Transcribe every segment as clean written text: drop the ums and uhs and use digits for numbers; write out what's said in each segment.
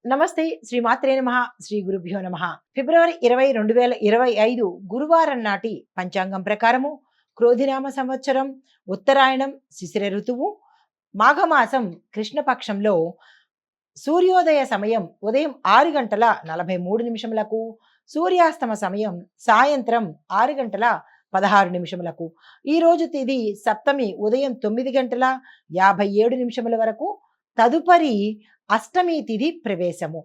నమస్తే శ్రీ మాత్రే నమః శ్రీ గురుభ్యో నమః. ఫిబ్రవరి 20, 2025 గురువారం నాటి పంచాంగం ప్రకారము క్రోధినామ సంవత్సరం ఉత్తరాయణం శిశిర ఋతువు మాఘమాసం కృష్ణపక్షంలో సూర్యోదయ సమయం ఉదయం 6 గంటల 43 నిమిషములకు, సూర్యాస్తమ సమయం సాయంత్రం 6 గంటల 16 నిమిషములకు. ఈ రోజు తిథి సప్తమి ఉదయం 9 గంటల 57 నిమిషముల వరకు, తదుపరి అష్టమి తిథి ప్రవేశము.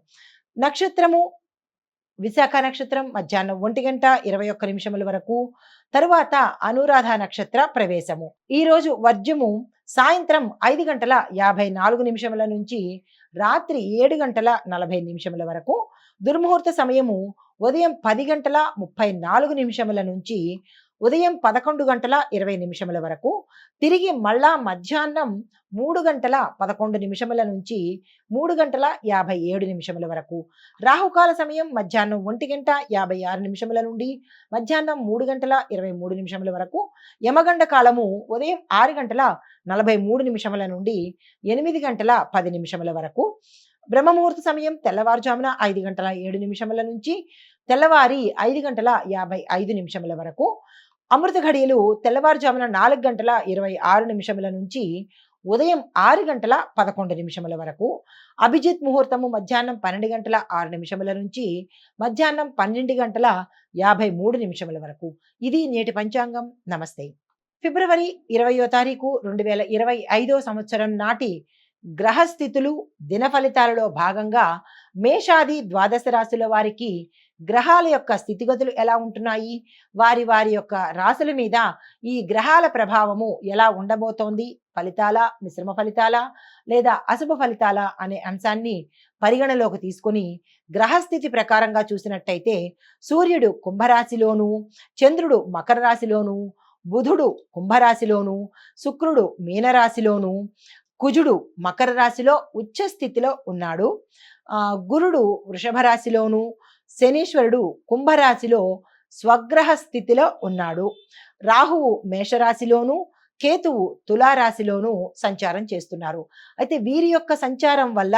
నక్షత్రము విశాఖ నక్షత్రం మధ్యాహ్నం 1 గంట 21 నిమిషముల వరకు, తరువాత అనురాధ నక్షత్ర ప్రవేశము. ఈ రోజు వర్జము సాయంత్రం 5 గంటల 54 నిమిషముల నుంచి రాత్రి 7 గంటల 40 నిమిషముల వరకు, దుర్ముహూర్త సమయము ఉదయం 10 గంటల 34 నిమిషముల నుంచి ఉదయం 11 గంటల 20 నిమిషముల వరకు, తిరిగి మళ్ళా మధ్యాహ్నం 3 గంటల 11 నిమిషముల నుంచి 3 గంటల 57 నిమిషముల వరకు, రాహుకాల సమయం మధ్యాహ్నం 1 గంట 56 నిమిషముల నుండి మధ్యాహ్నం 3 గంటల 23 నిమిషముల వరకు, యమగండ కాలము ఉదయం 6 గంటల 43 నిమిషముల నుండి 8 గంటల 10 నిమిషముల వరకు, బ్రహ్మముహూర్త సమయం తెల్లవారుజామున 5 గంటల 7 నిమిషముల నుంచి తెల్లవారి 5 గంటల 55 నిమిషముల వరకు, అమృత ఘడియలు తెల్లవారుజామున 4 గంటల 26 నిమిషముల నుంచి ఉదయం 6 గంటల 11 నిమిషముల వరకు, అభిజిత్ ముహూర్తము మధ్యాహ్నం 12 గంటల 6 నిమిషముల నుంచి మధ్యాహ్నం 12 గంటల 53 నిమిషముల వరకు. ఇది నేటి పంచాంగం. నమస్తే. ఫిబ్రవరి 20వ తారీఖు 2025 సంవత్సరం నాటి గ్రహస్థితులు దిన ఫలితాలలో భాగంగా మేషాది ద్వాదశ రాశుల వారికి గ్రహాల యొక్క స్థితిగతులు ఎలా ఉంటున్నాయి, వారి వారి యొక్క రాశుల మీద ఈ గ్రహాల ప్రభావము ఎలా ఉండబోతోంది, ఫలితాల మిశ్రమ ఫలితాల లేదా అశుభ ఫలితాల అనే అంశాన్ని పరిగణలోకి తీసుకొని గ్రహస్థితి ప్రకారంగా చూసినట్టయితే సూర్యుడు కుంభరాశిలోను, చంద్రుడు మకర రాశిలోను, బుధుడు కుంభరాశిలోను, శుక్రుడు మీనరాశిలోను, కుజుడు మకర రాశిలో ఉచ్చ స్థితిలో ఉన్నాడు, గురుడు వృషభ రాశిలోను, శనీశ్వరుడు కుంభరాశిలో స్వగ్రహ స్థితిలో ఉన్నాడు, రాహువు మేషరాశిలోను, కేతువు తులారాశిలోను సంచారం చేస్తున్నారు. అయితే వీరి యొక్క సంచారం వల్ల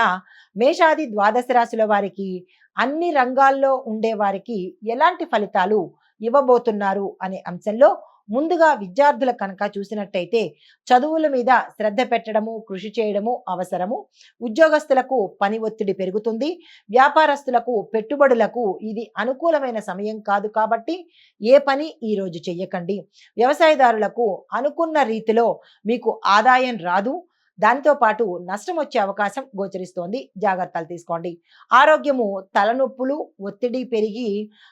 మేషాది ద్వాదశ రాశుల వారికి అన్ని రంగాల్లో ఉండే వారికి ఎలాంటి ఫలితాలు ఇవ్వబోతున్నారు అనే అంశంలో ముందుగా విద్యార్థుల కనుక చూసినట్టయితే చదువుల మీద శ్రద్ధ పెట్టడము, కృషి చేయడము అవసరము. ఉద్యోగస్తులకు పని ఒత్తిడి పెరుగుతుంది. వ్యాపారస్తులకు పెట్టుబడులకు ఇది అనుకూలమైన సమయం కాదు కాబట్టి ఏ పని ఈరోజు చెయ్యకండి. వ్యవసాయదారులకు అనుకున్న రీతిలో మీకు ఆదాయం రాదు, దాంతో పాటు నష్టం వచ్చే అవకాశం గోచరిస్తోంది, జాగ్రత్తలు తీసుకోండి. ఆరోగ్యము తలనొప్పులు, ఒత్తిడి పెరిగి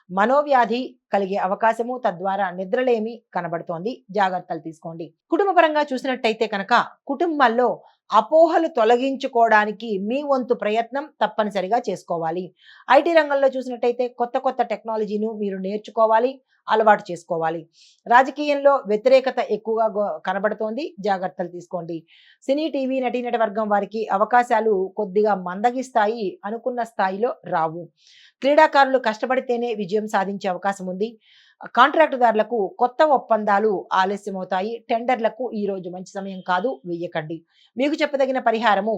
మనోవ్యాధి కలిగే అవకాశము, తద్వారా నిద్రలేమి కనబడుతోంది, జాగ్రత్తలు తీసుకోండి. కుటుంబ పరంగా చూసినట్టయితే కనుక కుటుంబాల్లో అపోహలు తొలగించుకోవడానికి మీ వంతు ప్రయత్నం తప్పనిసరిగా చేసుకోవాలి. ఐటీ రంగంలో చూసినట్టయితే కొత్త కొత్త టెక్నాలజీను మీరు నేర్చుకోవాలి, అలవాటు చేసుకోవాలి. రాజకీయంలో వ్యతిరేకత ఎక్కువగా కనబడుతోంది, జాగ్రత్తలు తీసుకోండి. సినీ టీవీ నటీనట వర్గం వారికి అవకాశాలు కొద్దిగా మందగిస్తాయి, అనుకున్న స్థాయిలో రావు. క్రీడాకారులు కష్టపడితేనే విజయం సాధించే అవకాశం ఉంది. కాంట్రాక్టుదారులకు కొత్త ఒప్పందాలు ఆలస్యమవుతాయి. టెండర్లకు ఈ రోజు మంచి సమయం కాదు, వెయ్యకండి. మీకు చెప్పదగిన పరిహారము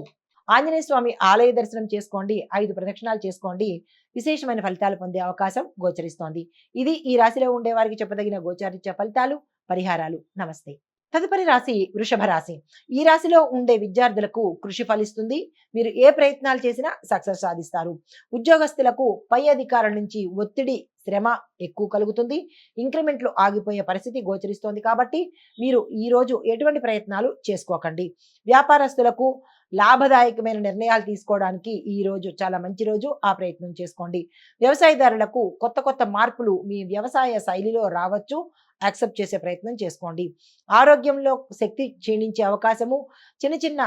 ఆంజనేయ స్వామి ఆలయ దర్శనం చేసుకోండి, 5 ప్రదక్షిణాలు చేసుకోండి, విశేషమైన ఫలితాలు పొందే అవకాశం గోచరిస్తోంది. ఇది ఈ రాశిలో ఉండే వారికి చెప్పదగిన గోచారిత్య ఫలితాలు, పరిహారాలు. నమస్తే. తదుపరి రాశి వృషభ రాశి. ఈ రాశిలో ఉండే విద్యార్థులకు కృషి ఫలిస్తుంది. మీరు ఏ ప్రయత్నాలు చేసినా సక్సెస్ సాధిస్తారు. ఉద్యోగస్తులకు పై అధికారుల నుంచి ఒత్తిడి, శ్రమ ఎక్కువ కలుగుతుంది. ఇంక్రిమెంట్లు ఆగిపోయే పరిస్థితి గోచరిస్తోంది కాబట్టి మీరు ఈ రోజు ఎటువంటి ప్రయత్నాలు చేసుకోకండి. వ్యాపారస్తులకు లాభదాయకమైన నిర్ణయాలు తీసుకోవడానికి ఈ రోజు చాలా మంచి రోజు, ఆ ప్రయత్నం చేసుకోండి. వ్యవసాయదారులకు కొత్త కొత్త మార్పులు మీ వ్యవసాయ శైలిలో రావచ్చు, యాక్సెప్ట్ చేసే ప్రయత్నం చేసుకోండి. ఆరోగ్యంలో శక్తి క్షీణించే అవకాశము, చిన్న చిన్న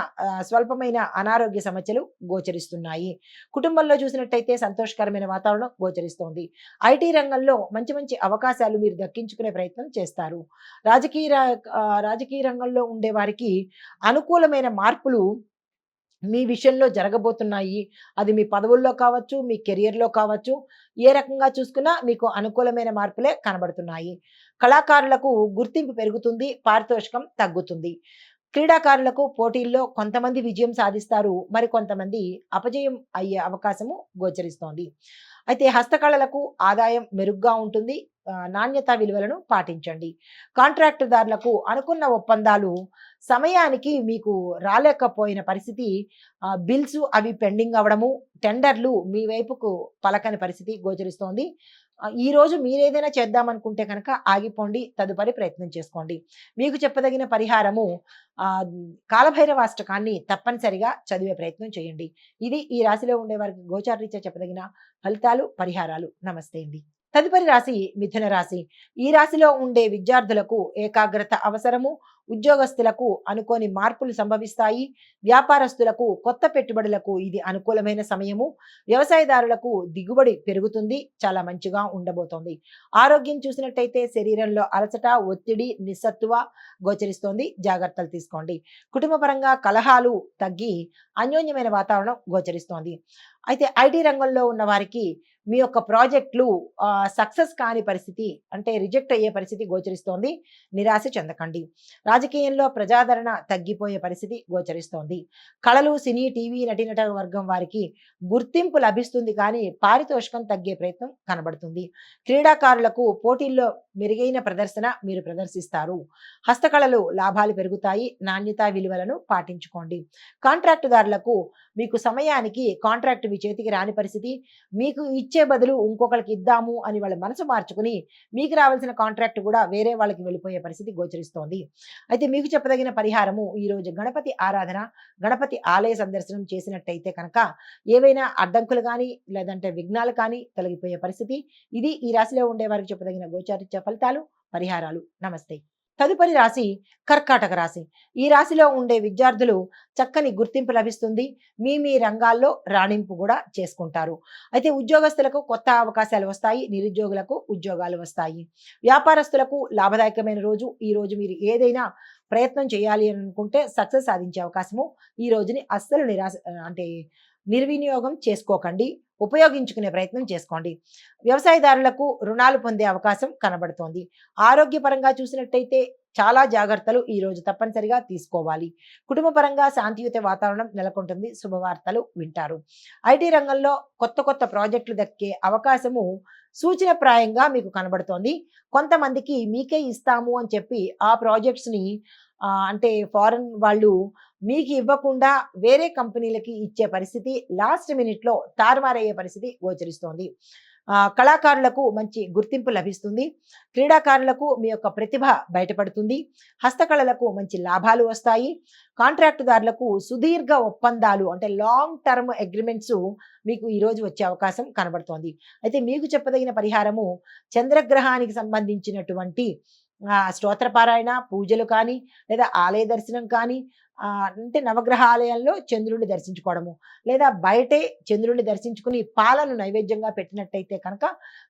స్వల్పమైన అనారోగ్య సమస్యలు గోచరిస్తున్నాయి. కుటుంబంలో చూసినట్టయితే సంతోషకరమైన వాతావరణం గోచరిస్తోంది. ఐటీ రంగంలో మంచి మంచి అవకాశాలు మీరు దక్కించుకునే ప్రయత్నం చేస్తారు. రాజకీయ రంగంలో ఉండే వారికి అనుకూలమైన మార్పులు మీ విషయంలో జరగబోతున్నాయి. అది మీ పదవుల్లో కావచ్చు, మీ కెరియర్‌లో కావచ్చు, ఏ రకంగా చూసుకున్నా మీకు అనుకూలమైన మార్పులే కనబడుతున్నాయి. కళాకారులకు గుర్తింపు పెరుగుతుంది, పారితోషికం తగ్గుతుంది. క్రీడాకారులకు పోటీల్లో కొంతమంది విజయం సాధిస్తారు, మరి కొంతమంది అపజయం అయ్యే అవకాశము గోచరిస్తోంది. అయితే హస్తకళలకు ఆదాయం మెరుగ్గా ఉంటుంది. నాణ్యత విలువలను పాటించండి. కాంట్రాక్టుదారులకు అనుకున్న ఒప్పందాలు సమయానికి మీకు రాలేకపోయిన పరిస్థితి, బిల్స్ అవి పెండింగ్ అవ్వడము, టెండర్లు మీ వైపుకు పలకని పరిస్థితి గోచరిస్తోంది. ఈరోజు మీరేదైనా చేద్దామనుకుంటే కనుక ఆగిపోండి. తదుపరి ప్రయత్నం చేసుకోండి. మీకు చెప్పదగిన పరిహారము, కాలభైరవాష్టకాన్ని తప్పనిసరిగా చదివే ప్రయత్నం చేయండి. ఇది ఈ రాశిలో ఉండే వారికి గోచారరీత్యా చెప్పదగిన ఫలితాలు, పరిహారాలు. నమస్తే అండి. తదుపరి రాశి మిథున రాశి. ఈ రాశిలో ఉండే విద్యార్థులకు ఏకాగ్రత అవసరము. ఉద్యోగస్తులకు అనుకోని మార్పులు సంభవిస్తాయి. వ్యాపారస్తులకు కొత్త పెట్టుబడులకు ఇది అనుకూలమైన సమయము. వ్యవసాయదారులకు దిగుబడి పెరుగుతుంది. చాలా మంచిగా ఉండబోతోంది. ఆరోగ్యం చూసినట్టయితే శరీరంలో అలసట, ఒత్తిడి, నిస్సత్తువ గోచరిస్తోంది. జాగ్రత్తలు తీసుకోండి. కుటుంబ పరంగా కలహాలు తగ్గి అన్యోన్యమైన వాతావరణం గోచరిస్తోంది. అయితే ఐటీ రంగంలో ఉన్న వారికి మీ యొక్క ప్రాజెక్టులు సక్సెస్ కాని పరిస్థితి, అంటే రిజెక్ట్ అయ్యే పరిస్థితి గోచరిస్తోంది. నిరాశ చెందకండి. రాజకీయంలో ప్రజాదరణ తగ్గిపోయే పరిస్థితి గోచరిస్తోంది. కళలు, సినీ, టీవీ నటీనట వర్గం వారికి గుర్తింపు లభిస్తుంది, కానీ పారితోషికం తగ్గే ప్రయత్నం కనబడుతుంది. క్రీడాకారులకు పోటీల్లో మెరుగైన ప్రదర్శన మీరు ప్రదర్శిస్తారు. హస్తకళలు లాభాలు పెరుగుతాయి. నాణ్యత విలువలను పాటించుకోండి. కాంట్రాక్టుదారులకు మీకు సమయానికి కాంట్రాక్ట్ మీ చేతికి రాని పరిస్థితి, మీకు ఇచ్చే బదులు ఇంకొకరికి ఇద్దాము అని వాళ్ళ మనసు మార్చుకుని మీకు రావాల్సిన కాంట్రాక్ట్ కూడా వేరే వాళ్ళకి వెళ్ళిపోయే పరిస్థితి గోచరిస్తోంది. అయితే మీకు చెప్పదగిన పరిహారము, ఈరోజు గణపతి ఆరాధన, గణపతి ఆలయ సందర్శనం చేసినట్టయితే కనుక ఏవైనా అడ్డంకులు కానీ లేదంటే విఘ్నాలు కానీ తొలగిపోయే పరిస్థితి. ఇది ఈ రాశిలో ఉండే వారికి చెప్పదగిన గోచారిత్య ఫలితాలు, పరిహారాలు. నమస్తే. తదుపరి రాశి కర్కాటక రాశి. ఈ రాశిలో ఉండే విద్యార్థులు చక్కని గుర్తింపు లభిస్తుంది. మీ రంగాల్లో రాణింపు కూడా చేసుకుంటారు. అయితే ఉద్యోగస్తులకు కొత్త అవకాశాలు వస్తాయి. నిరుద్యోగులకు ఉద్యోగాలు వస్తాయి. వ్యాపారస్తులకు లాభదాయకమైన రోజు. ఈ రోజు మీరు ఏదైనా ప్రయత్నం చేయాలి అని అనుకుంటే సక్సెస్ సాధించే అవకాశము. ఈ రోజుని అస్సలు అంటే నిర్వినియోగం చేసుకోకండి. ఉపయోగించుకునే ప్రయత్నం చేసుకోండి. వ్యవసాయదారులకు రుణాలు పొందే అవకాశం కనబడుతోంది. ఆరోగ్యపరంగా చూసినట్టయితే చాలా జాగ్రత్తలు ఈ రోజు తప్పనిసరిగా తీసుకోవాలి. కుటుంబ పరంగా శాంతియుత వాతావరణం నెలకొంటుంది. శుభవార్తలు వింటారు. ఐటీ రంగంలో కొత్త ప్రాజెక్టులు దక్కే అవకాశము సూచనప్రాయంగా మీకు కనబడుతోంది. కొంతమందికి మీకే ఇస్తాము అని చెప్పి ఆ ప్రాజెక్ట్స్ని అంటే ఫారెన్ వాళ్ళు మీకు ఇవ్వకుండా వేరే కంపెనీలకి ఇచ్చే పరిస్థితి, లాస్ట్ మినిట్లో తారుమారయ్యే పరిస్థితి గోచరిస్తోంది. కళాకారులకు మంచి గుర్తింపు లభిస్తుంది. క్రీడాకారులకు మీ యొక్క ప్రతిభ బయటపడుతుంది. హస్తకళలకు మంచి లాభాలు వస్తాయి. కాంట్రాక్టుదారులకు సుదీర్ఘ ఒప్పందాలు, అంటే లాంగ్ టర్మ్ అగ్రిమెంట్స్ మీకు ఈరోజు వచ్చే అవకాశం కనబడుతోంది. అయితే మీకు చెప్పదగిన పరిహారము, చంద్రగ్రహానికి సంబంధించినటువంటి స్తోత్రపారాయణ, పూజలు కానీ లేదా ఆలయ దర్శనం కానీ, అంటే నవగ్రహ ఆలయాల్లో చంద్రుడిని దర్శించుకోవడము, లేదా బయటే చంద్రుడిని దర్శించుకుని పాలను నైవేద్యంగా పెట్టినట్టయితే కనుక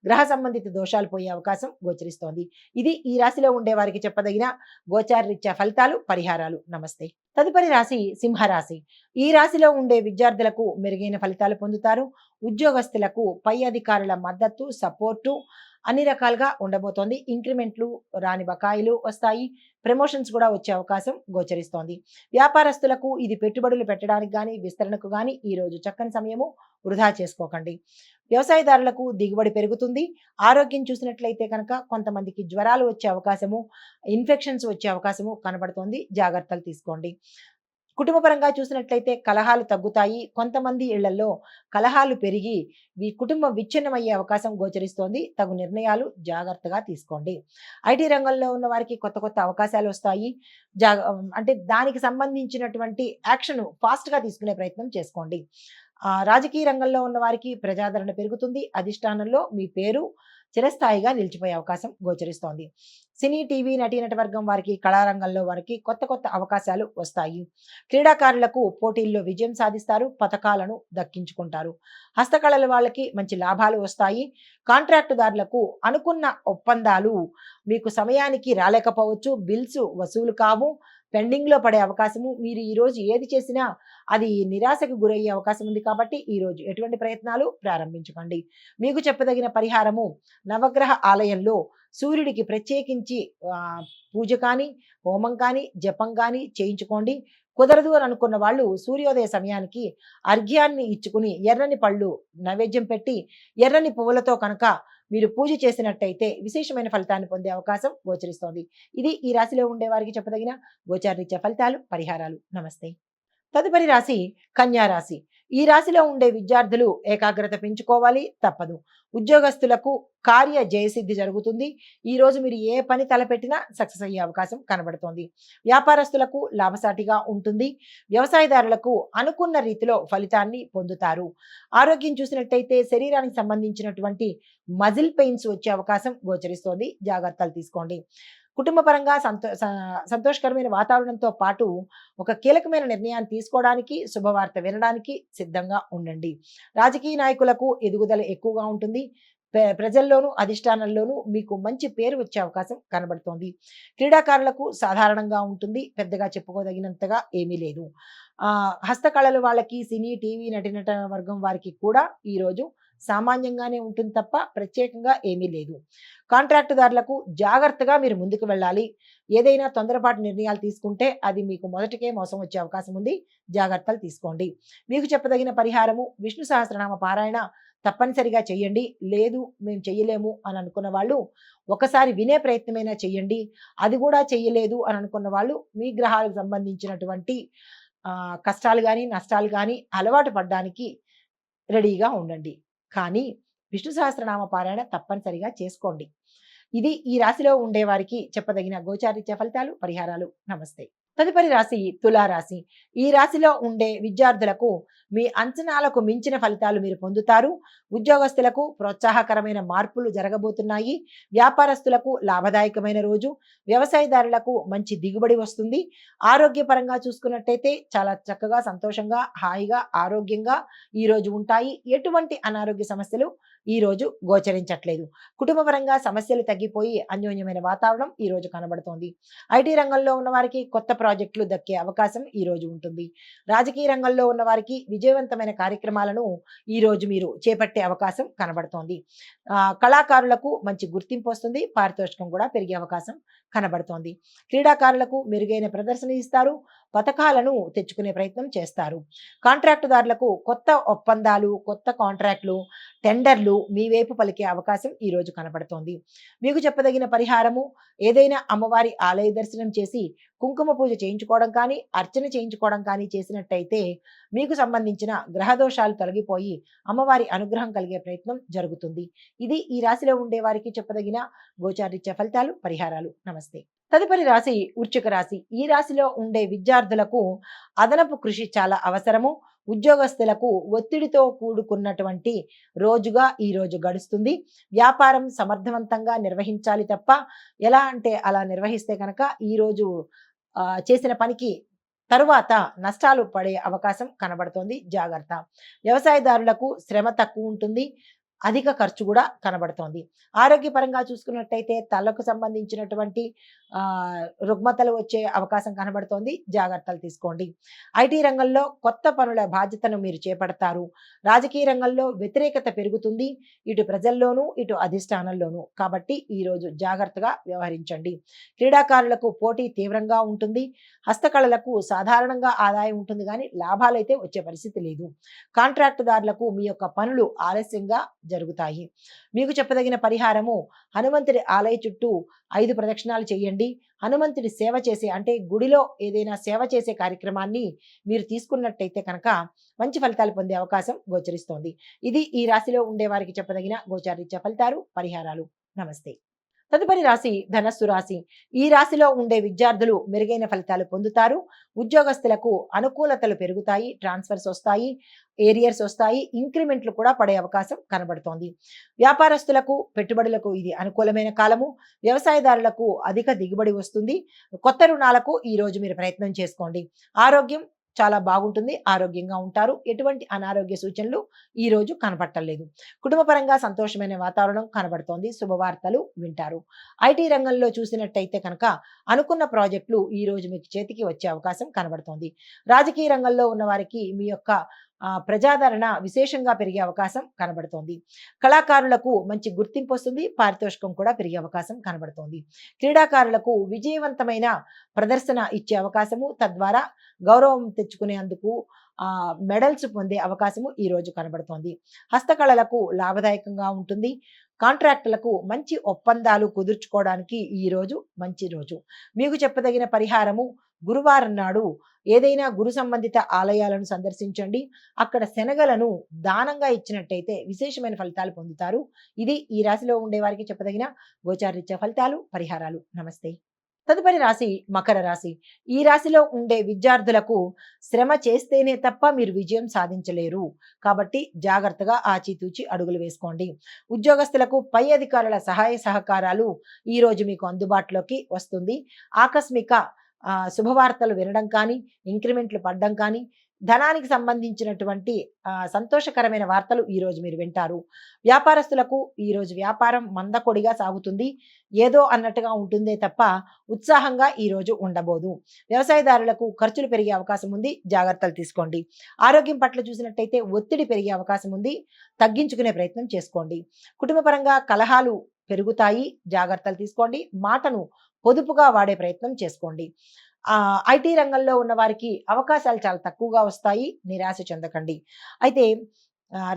గ్రహ సంబంధిత దోషాలు పోయే అవకాశం గోచరిస్తోంది. ఇది ఈ రాశిలో ఉండే వారికి చెప్పదగిన గోచారరీత్యా ఫలితాలు, పరిహారాలు. నమస్తే. తదుపరి రాశి సింహరాశి. ఈ రాశిలో ఉండే విద్యార్థులకు మెరుగైన ఫలితాలు పొందుతారు. ఉద్యోగస్తులకు పై అధికారుల మద్దతు, సపోర్టు అన్ని రకాలుగా ఉండబోతోంది. ఇంక్రిమెంట్లు, రాని బకాయిలు వస్తాయి. ప్రమోషన్స్ కూడా వచ్చే అవకాశం గోచరిస్తోంది. వ్యాపారస్తులకు ఇది పెట్టుబడులు పెట్టడానికి కానీ విస్తరణకు కానీ ఈరోజు చక్కని సమయము. వృధా చేసుకోకండి. వ్యవసాయదారులకు దిగుబడి పెరుగుతుంది. ఆరోగ్యం చూసినట్లయితే కనుక కొంతమందికి జ్వరాలు వచ్చే అవకాశము, ఇన్ఫెక్షన్స్ వచ్చే అవకాశము కనబడుతోంది. జాగ్రత్తలు తీసుకోండి. కుటుంబపరంగా చూసినట్లయితే కలహాలు తగ్గుతాయి. కొంతమంది ఇళ్లలో కలహాలు పెరిగి కుటుంబం విచ్ఛిన్నమయ్యే అవకాశం గోచరిస్తోంది. తగు నిర్ణయాలు జాగ్రత్తగా తీసుకోండి. ఐటీ రంగంలో ఉన్న వారికి కొత్త అవకాశాలు వస్తాయి. అంటే దానికి సంబంధించినటువంటి యాక్షన్ ఫాస్ట్గా తీసుకునే ప్రయత్నం చేసుకోండి. రాజకీయ రంగంలో ఉన్న వారికి ప్రజాదరణ పెరుగుతుంది. అధిష్టానంలో మీ పేరు చిరస్థాయిగా నిలిచిపోయే అవకాశం గోచరిస్తోంది. సినీ, టీవీ నటీనట వర్గం వారికి, కళారంగంలో వారికి కొత్త అవకాశాలు వస్తాయి. క్రీడాకారులకు పోటీల్లో విజయం సాధిస్తారు. పథకాలను దక్కించుకుంటారు. హస్తకళల వాళ్ళకి మంచి లాభాలు వస్తాయి. కాంట్రాక్టుదారులకు అనుకున్న ఒప్పందాలు మీకు సమయానికి రాలేకపోవచ్చు. బిల్స్ వసూలు కావు. పెండింగ్‌లో పడే అవకాశము. మీరు ఈరోజు ఏది చేసినా అది నిరాశకు గురయ్యే అవకాశం ఉంది కాబట్టి ఈరోజు ఎటువంటి ప్రయత్నాలు ప్రారంభించకండి. మీకు చెప్పదగిన పరిహారము నవగ్రహ ఆలయంలో సూర్యుడికి ప్రత్యేకించి పూజ కానీ, హోమం కానీ, జపం కానీ చేయించుకోండి. కుదరదు అని అనుకున్న వాళ్ళు సూర్యోదయ సమయానికి అర్ఘ్యాన్ని ఇచ్చుకుని ఎర్రని పళ్ళు నైవేద్యం పెట్టి ఎర్రని పువ్వులతో కనుక మీరు పూజ చేసినట్టయితే విశేషమైన ఫలితాన్ని పొందే అవకాశం గోచరిస్తోంది. ఇది ఈ రాశిలో ఉండే వారికి చెప్పదగిన గోచారరీత్యా ఫలితాలు, పరిహారాలు. నమస్తే. తదుపరి రాశి కన్యా రాశి. ఈ రాశిలో ఉండే విద్యార్థులు ఏకాగ్రత పెంచుకోవాలి, తప్పదు. ఉద్యోగస్తులకు కార్య జయసిద్ధి జరుగుతుంది. ఈ రోజు మీరు ఏ పని తలపెట్టినా సక్సెస్ అయ్యే అవకాశం కనబడుతోంది. వ్యాపారస్తులకు లాభసాటిగా ఉంటుంది. వ్యవసాయదారులకు అనుకున్న రీతిలో ఫలితాన్ని పొందుతారు. ఆరోగ్యం చూసినట్టయితే శరీరానికి సంబంధించినటువంటి మజిల్ పెయిన్స్ వచ్చే అవకాశం గోచరిస్తోంది. జాగ్రత్తలు తీసుకోండి. కుటుంబ పరంగా సంతోషకరమైన వాతావరణంతో పాటు ఒక కీలకమైన నిర్ణయాన్ని తీసుకోవడానికి, శుభవార్త వినడానికి సిద్ధంగా ఉండండి. రాజకీయ నాయకులకు ఎదుగుదల ఎక్కువగా ఉంటుంది. ప్రజల్లోనూ అధిష్టానంలోనూ మీకు మంచి పేరు వచ్చే అవకాశం కనబడుతోంది. క్రీడాకారులకు సాధారణంగా ఉంటుంది. పెద్దగా చెప్పుకోదగినంతగా ఏమీ లేదు. హస్తకళలు వాళ్ళకి, సినీ, టీవీ నటినట వర్గం వారికి కూడా ఈరోజు సామాన్యంగానే ఉంటుంది తప్ప ప్రత్యేకంగా ఏమీ లేదు. కాంట్రాక్టుదారులకు జాగ్రత్తగా మీరు ముందుకు వెళ్ళాలి. ఏదైనా తొందరపాటు నిర్ణయాలు తీసుకుంటే అది మీకు మొదటికే మోసం వచ్చే అవకాశం ఉంది. జాగ్రత్తలు తీసుకోండి. మీకు చెప్పదగిన పరిహారము విష్ణు సహస్రనామ పారాయణ తప్పనిసరిగా చెయ్యండి. లేదు మేము చెయ్యలేము అని అనుకున్న వాళ్ళు ఒకసారి వినే ప్రయత్నమైనా చెయ్యండి. అది కూడా చెయ్యలేదు అని అనుకున్న వాళ్ళు మీ గ్రహాలకు సంబంధించినటువంటి కష్టాలు కానీ, నష్టాలు కానీ అలవాటు పడడానికి రెడీగా ఉండండి. కానీ విష్ణు సహస్రనామ పారాయణ తప్పనిసరిగా చేసుకోండి. ఇది ఈ రాశిలో ఉండే వారికి చెప్పదగిన గోచారిత్య ఫలితాలు, పరిహారాలు. నమస్తే. తదుపరి రాశి తులారాశి. ఈ రాశిలో ఉండే విద్యార్థులకు మీ అంచనాలకు మించిన ఫలితాలు మీరు పొందుతారు. ఉద్యోగస్తులకు ప్రోత్సాహకరమైన మార్పులు జరగబోతున్నాయి. వ్యాపారస్తులకు లాభదాయకమైన రోజు. వ్యవసాయదారులకు మంచి దిగుబడి వస్తుంది. ఆరోగ్యపరంగా చూసుకున్నట్టయితే చాలా చక్కగా, సంతోషంగా, హాయిగా, ఆరోగ్యంగా ఈరోజు ఉంటాయి. ఎటువంటి అనారోగ్య సమస్యలు ఈరోజు గోచరించట్లేదు. కుటుంబపరంగా సమస్యలు తగ్గిపోయి అన్యోన్యమైన వాతావరణం ఈరోజు కనబడుతోంది. ఐటీ రంగంలో ఉన్న వారికి కొత్త ప్రాజెక్టులు దక్కే అవకాశం ఈరోజు ఉంటుంది. రాజకీయ రంగంలో ఉన్న వారికి విజయవంతమైన కార్యక్రమాలను ఈరోజు మీరు చేపట్టే అవకాశం కనబడుతోంది. కళాకారులకు మంచి గుర్తింపు వస్తుంది. పారితోషికం కూడా పెరిగే అవకాశం కనబడుతోంది. క్రీడాకారులకు మెరుగైన ప్రదర్శన ఇస్తారు. పథకాలను తెచ్చుకునే ప్రయత్నం చేస్తారు. కాంట్రాక్టుదారులకు కొత్త ఒప్పందాలు, కొత్త కాంట్రాక్టులు, టెండర్లు మీ వైపు పలికే అవకాశం ఈరోజు కనబడుతోంది. మీకు చెప్పదగిన పరిహారము ఏదైనా అమ్మవారి ఆలయ దర్శనం చేసి కుంకుమ పూజ చేయించుకోవడం కానీ, అర్చన చేయించుకోవడం కానీ చేసినట్టయితే మీకు సంబంధించిన గ్రహదోషాలు తొలగిపోయి అమ్మవారి అనుగ్రహం కలిగే ప్రయత్నం జరుగుతుంది. ఇది ఈ రాశిలో ఉండే వారికి చెప్పదగిన గోచారిత్య ఫలితాలు, పరిహారాలు. నమస్తే. తదుపరి రాశి వృశ్చిక రాశి. ఈ రాశిలో ఉండే విద్యార్థులకు అదనపు కృషి చాలా అవసరము. ఉద్యోగస్తులకు ఒత్తిడితో కూడుకున్నటువంటి రోజుగా ఈ రోజు గడుస్తుంది. వ్యాపారం సమర్థవంతంగా నిర్వహించాలి తప్ప ఎలా అంటే అలా నిర్వహిస్తే కనుక ఈరోజు చేసిన పనికి తరువాత నష్టాలు పడే అవకాశం కనబడుతోంది. జాగ్రత్త. వ్యవసాయదారులకు శ్రమ తక్కువ ఉంటుంది. అధిక ఖర్చు కూడా కనబడుతోంది. ఆరోగ్యపరంగా చూసుకున్నట్టయితే తలకు సంబంధించినటువంటి రుగ్మతలు వచ్చే అవకాశం కనబడుతోంది. జాగ్రత్తలు తీసుకోండి. ఐటీ రంగంలో కొత్త పనుల బాధ్యతను మీరు చేపడతారు. రాజకీయ రంగంలో వ్యతిరేకత పెరుగుతుంది. ఇటు ప్రజల్లోనూ, ఇటు అధిష్టానంలోనూ. కాబట్టి ఈరోజు జాగ్రత్తగా వ్యవహరించండి. క్రీడాకారులకు పోటీ తీవ్రంగా ఉంటుంది. హస్తకళలకు సాధారణంగా ఆదాయం ఉంటుంది కానీ లాభాలైతే వచ్చే పరిస్థితి లేదు. కాంట్రాక్టుదారులకు మీ యొక్క పనులు ఆలస్యంగా జరుగుతాయి. మీకు చెప్పదగిన పరిహారము హనుమంతుడి ఆలయ చుట్టూ 5 ప్రదక్షిణాలు చేయండి. హనుమంతుడి సేవ చేసే అంటే గుడిలో ఏదైనా సేవ చేసే కార్యక్రమాన్ని మీరు తీసుకున్నట్టయితే కనుక మంచి ఫలితాలు పొందే అవకాశం గోచరిస్తోంది. ఇది ఈ రాశిలో ఉండే వారికి చెప్పదగిన గోచారరీత్యా ఫలితాలు, పరిహారాలు. నమస్తే. తదుపరి రాశి ధనస్సు రాశి. ఈ రాశిలో ఉండే విద్యార్థులు మెరుగైన ఫలితాలు పొందుతారు. ఉద్యోగస్తులకు అనుకూలతలు పెరుగుతాయి. ట్రాన్స్ఫర్స్ వస్తాయి, ఏరియర్స్ వస్తాయి, ఇంక్రిమెంట్లు కూడా పడే అవకాశం కనబడుతోంది. వ్యాపారస్తులకు, పెట్టుబడులకు ఇది అనుకూలమైన కాలము. వ్యవసాయదారులకు అధిక దిగుబడి వస్తుంది. కొత్త రుణాలకు ఈ రోజు మీరు ప్రయత్నం చేసుకోండి. ఆరోగ్యం చాలా బాగుంటుంది, ఆరోగ్యంగా ఉంటారు. ఎటువంటి అనారోగ్య సూచనలు ఈ రోజు కనపట్టలేదు. కుటుంబపరంగా సంతోషమైన వాతావరణం కనబడుతోంది. శుభవార్తలు వింటారు. ఐటీ రంగంలో చూసినట్టయితే కనుక అనుకున్న ప్రాజెక్టులు ఈ రోజు మీకు చేతికి వచ్చే అవకాశం కనబడుతోంది. రాజకీయ రంగంలో ఉన్న వారికి మీ యొక్క ప్రజాదరణ విశేషంగా పెరిగే అవకాశం కనబడుతోంది. కళాకారులకు మంచి గుర్తింపు వస్తుంది, పారితోషికం కూడా పెరిగే అవకాశం కనబడుతోంది. క్రీడాకారులకు విజయవంతమైన ప్రదర్శన ఇచ్చే అవకాశము, తద్వారా గౌరవం తెచ్చుకునేందుకు మెడల్స్ పొందే అవకాశము ఈ రోజు కనబడుతోంది. హస్తకళలకు లాభదాయకంగా ఉంటుంది. కాంట్రాక్టులకు మంచి ఒప్పందాలు కుదుర్చుకోవడానికి ఈ రోజు మంచి రోజు. మీకు చెప్పదగిన పరిహారము, గురువారం నాడు ఏదైనా గురు సంబంధిత ఆలయాలను సందర్శించండి. అక్కడ శనగలను దానంగా ఇచ్చినట్టయితే విశేషమైన ఫలితాలు పొందుతారు. ఇది ఈ రాశిలో ఉండే వారికి చెప్పదగిన గోచారరీత్యా ఫలితాలు, పరిహారాలు. నమస్తే. తదుపరి రాశి మకర రాశి. ఈ రాశిలో ఉండే విద్యార్థులకు శ్రమ చేస్తేనే తప్ప మీరు విజయం సాధించలేరు. కాబట్టి జాగ్రత్తగా ఆచితూచి అడుగులు వేసుకోండి. ఉద్యోగస్తులకు పై అధికారుల సహాయ సహకారాలు ఈ రోజు మీకు అందుబాటులోకి వస్తుంది. ఆకస్మిక శుభవార్తలు వినడం కానీ, ఇంక్రిమెంట్లు పడడం కానీ, ధనానికి సంబంధించినటువంటి సంతోషకరమైన వార్తలు ఈరోజు మీరు వింటారు. వ్యాపారస్తులకు ఈరోజు వ్యాపారం మందకొడిగా సాగుతుంది. ఏదో అన్నట్టుగా ఉంటుందే తప్ప ఉత్సాహంగా ఈరోజు ఉండబోదు. వ్యవసాయదారులకు ఖర్చులు పెరిగే అవకాశం ఉంది, జాగ్రత్తలు తీసుకోండి. ఆరోగ్యం పట్ల చూసినట్టయితే ఒత్తిడి పెరిగే అవకాశం ఉంది, తగ్గించుకునే ప్రయత్నం చేసుకోండి. కుటుంబపరంగా కలహాలు పెరుగుతాయి, జాగ్రత్తలు తీసుకోండి. మాటను పొదుపుగా వాడే ప్రయత్నం చేసుకోండి. ఐటీ రంగంలో ఉన్న వారికి అవకాశాలు చాలా తక్కువగా వస్తాయి, నిరాశ చెందకండి. అయితే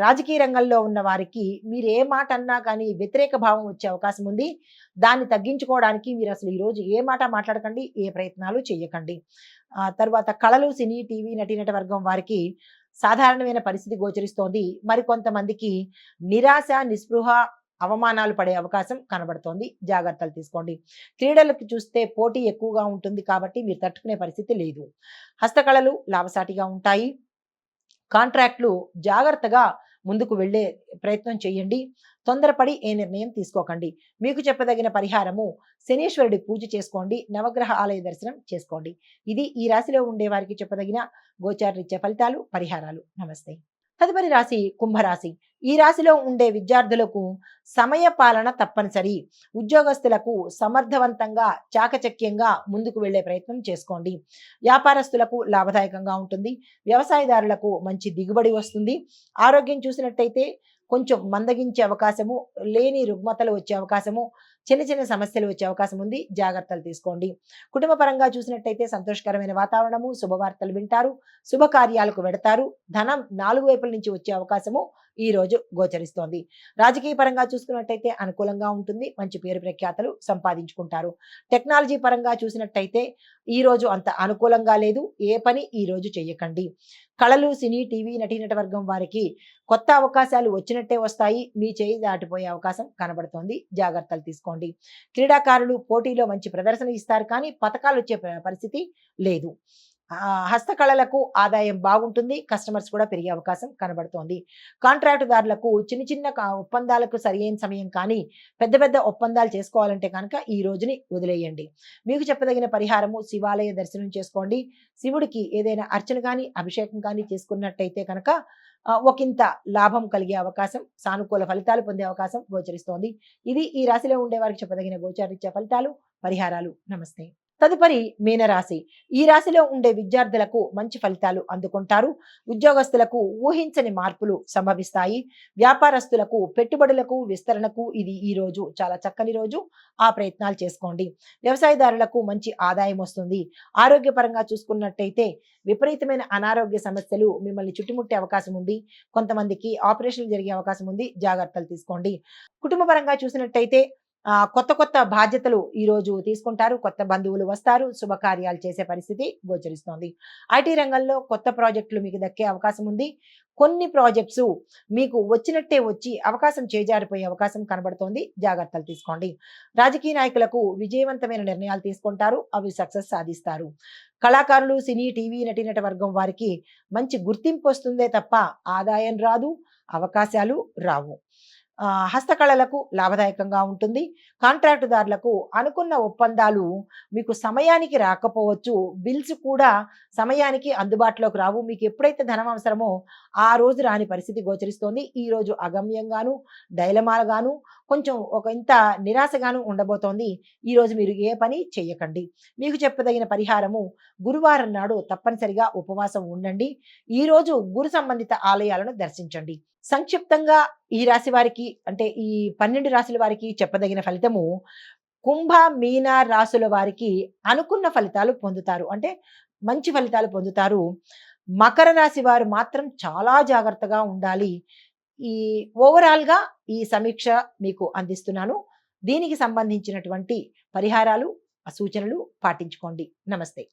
రాజకీయ రంగంలో ఉన్న వారికి మీరు ఏ మాట అన్నా కానీ వ్యతిరేక భావం వచ్చే అవకాశం ఉంది. దాన్ని తగ్గించుకోవడానికి మీరు అసలు ఈరోజు ఏ మాట మాట్లాడకండి, ఏ ప్రయత్నాలు చేయకండి. తర్వాత కళలు, సినీ, టీవీ నటీనట వర్గం వారికి సాధారణమైన పరిస్థితి గోచరిస్తోంది. మరికొంతమందికి నిరాశ, నిస్పృహ, అవమానాలు పడే అవకాశం కనబడుతోంది, జాగ్రత్తలు తీసుకోండి. క్రీడలకు చూస్తే పోటీ ఎక్కువగా ఉంటుంది కాబట్టి మీరు తట్టుకునే పరిస్థితి లేదు. హస్తకళలు లాభసాటిగా ఉంటాయి. కాంట్రాక్ట్లు జాగ్రత్తగా ముందుకు వెళ్ళే ప్రయత్నం చేయండి. తొందరపడి ఏ నిర్ణయం తీసుకోకండి. మీకు చెప్పదగిన పరిహారము, శనీశ్వరుడి పూజ చేసుకోండి, నవగ్రహ ఆలయ దర్శనం చేసుకోండి. ఇది ఈ రాశిలో ఉండే వారికి చెప్పదగిన గోచారరీత్యా ఫలితాలు, పరిహారాలు. నమస్తే. తదుపరి రాశి కుంభరాశి. ఈ రాశిలో ఉండే విద్యార్థులకు సమయ పాలన తప్పనిసరి. ఉద్యోగస్తులకు సమర్థవంతంగా, చాకచక్యంగా ముందుకు వెళ్లే ప్రయత్నం చేసుకోండి. వ్యాపారస్తులకు లాభదాయకంగా ఉంటుంది. వ్యవసాయదారులకు మంచి దిగుబడి వస్తుంది. ఆరోగ్యం చూసినట్టయితే కొంచెం మందగించే అవకాశము, లేని రుగ్మతలు వచ్చే అవకాశము, చిన్న చిన్న సమస్యలు వచ్చే అవకాశం ఉంది, జాగ్రత్తలు తీసుకోండి. కుటుంబ పరంగా చూసినట్టయితే సంతోషకరమైన వాతావరణము, శుభవార్తలు వింటారు, శుభకార్యాలకు వెడతారు. ధనం 4 వైపుల నుంచి వచ్చే అవకాశము ఈ రోజు గోచరిస్తోంది. రాజకీయ పరంగా చూసుకున్నట్టయితే అనుకూలంగా ఉంటుంది, మంచి పేరు ప్రఖ్యాతలు సంపాదించుకుంటారు. టెక్నాలజీ పరంగా చూసినట్టయితే ఈ రోజు అంత అనుకూలంగా లేదు, ఏ పని ఈ రోజు చెయ్యకండి. కళలు, సినీ, టీవీ నటీనట వర్గం వారికి కొత్త అవకాశాలు వచ్చినట్టే వస్తాయి, మీ చేయి దాటిపోయే అవకాశం కనబడుతోంది, జాగ్రత్తలు తీసుకోండి. క్రీడాకారులు పోటీలో మంచి ప్రదర్శన ఇస్తారు కానీ పతకాలు వచ్చే పరిస్థితి లేదు. హస్తకళలకు ఆదాయం బాగుంటుంది, కస్టమర్స్ కూడా పెరిగే అవకాశం కనబడుతోంది. కాంట్రాక్టుదారులకు చిన్న చిన్న ఒప్పందాలకు సరియైన సమయం కానీ పెద్ద పెద్ద ఒప్పందాలు చేసుకోవాలంటే కనుక ఈ రోజుని వదిలేయండి. మీకు చెప్పదగిన పరిహారము, శివాలయ దర్శనం చేసుకోండి. శివుడికి ఏదైనా అర్చన కానీ అభిషేకం కానీ చేసుకున్నట్టయితే కనుక ఒకంత లాభం కలిగే అవకాశం, సానుకూల ఫలితాలు పొందే అవకాశం గోచరిస్తోంది. ఇది ఈ రాశిలో ఉండే వారికి చెప్పదగిన గోచారీత్యా ఫలితాలు, పరిహారాలు. నమస్తే. తదుపరి మీనరాశి. ఈ రాశిలో ఉండే విద్యార్థులకు మంచి ఫలితాలు అందుకుంటారు. ఉద్యోగస్తులకు ఊహించని మార్పులు సంభవిస్తాయి. వ్యాపారస్తులకు పెట్టుబడులకు, విస్తరణకు ఇది ఈ రోజు చాలా చక్కని రోజు, ఆ ప్రయత్నాలు చేసుకోండి. వ్యవసాయదారులకు మంచి ఆదాయం వస్తుంది. ఆరోగ్యపరంగా చూసుకున్నట్టయితే విపరీతమైన అనారోగ్య సమస్యలు మిమ్మల్ని చుట్టుముట్టే అవకాశం ఉంది. కొంతమందికి ఆపరేషన్లు జరిగే అవకాశం ఉంది, జాగ్రత్తలు తీసుకోండి. కుటుంబ పరంగా చూసినట్టయితే కొత్త కొత్త బాధ్యతలు ఈ రోజు తీసుకుంటారు, కొత్త బంధువులు వస్తారు, శుభకార్యాలు చేసే పరిస్థితి గోచరిస్తోంది. ఐటీ రంగంలో కొత్త ప్రాజెక్టులు మీకు దక్కే అవకాశం ఉంది. కొన్ని ప్రాజెక్ట్స్ మీకు వచ్చినట్టే వచ్చి అవకాశం చేజారిపోయే అవకాశం కనబడుతోంది, జాగ్రత్తలు తీసుకోండి. రాజకీయ నాయకులకు విజయవంతమైన నిర్ణయాలు తీసుకుంటారు, అవి సక్సెస్ సాధిస్తారు. కళాకారులు, సినీ, టీవీ నటీనట వర్గం వారికి మంచి గుర్తింపు వస్తుందే తప్ప ఆదాయం రాదు, అవకాశాలు రావు. హస్తకళలకు లాభదాయకంగా ఉంటుంది. కాంట్రాక్టుదారులకు అనుకున్న ఒప్పందాలు మీకు సమయానికి రాకపోవచ్చు. బిల్స్ కూడా సమయానికి అందుబాటులోకి రావు. మీకు ఎప్పుడైతే ధనం అవసరమో ఆ రోజు రాని పరిస్థితి గోచరిస్తోంది. ఈరోజు అగమ్యంగాను, డైలమాగాను, కొంచెం ఒక ఇంత నిరాశగాను ఉండబోతోంది. ఈరోజు మీరు ఏ పని చెయ్యకండి. మీకు చెప్పదగిన పరిహారము గురువారం నాడు తప్పనిసరిగా ఉపవాసం ఉండండి. ఈరోజు గురు సంబంధిత ఆలయాలను దర్శించండి. సంక్షిప్తంగా ఈ రాశి వారికి అంటే ఈ 12 రాశుల వారికి చెప్పదగిన ఫలితము కుంభ, మీన రాశుల వారికి అనుకున్న ఫలితాలు పొందుతారు. అంటే మంచి ఫలితాలు పొందుతారు. మకర రాశి వారు మాత్రం చాలా జాగ్రత్తగా ఉండాలి. ఈ ఓవరాల్‌గా ఈ సమీక్ష మీకు అందిస్తున్నాను. దీనికి సంబంధించినటువంటి పరిహారాలు, సూచనలు పాటించుకోండి. నమస్తే.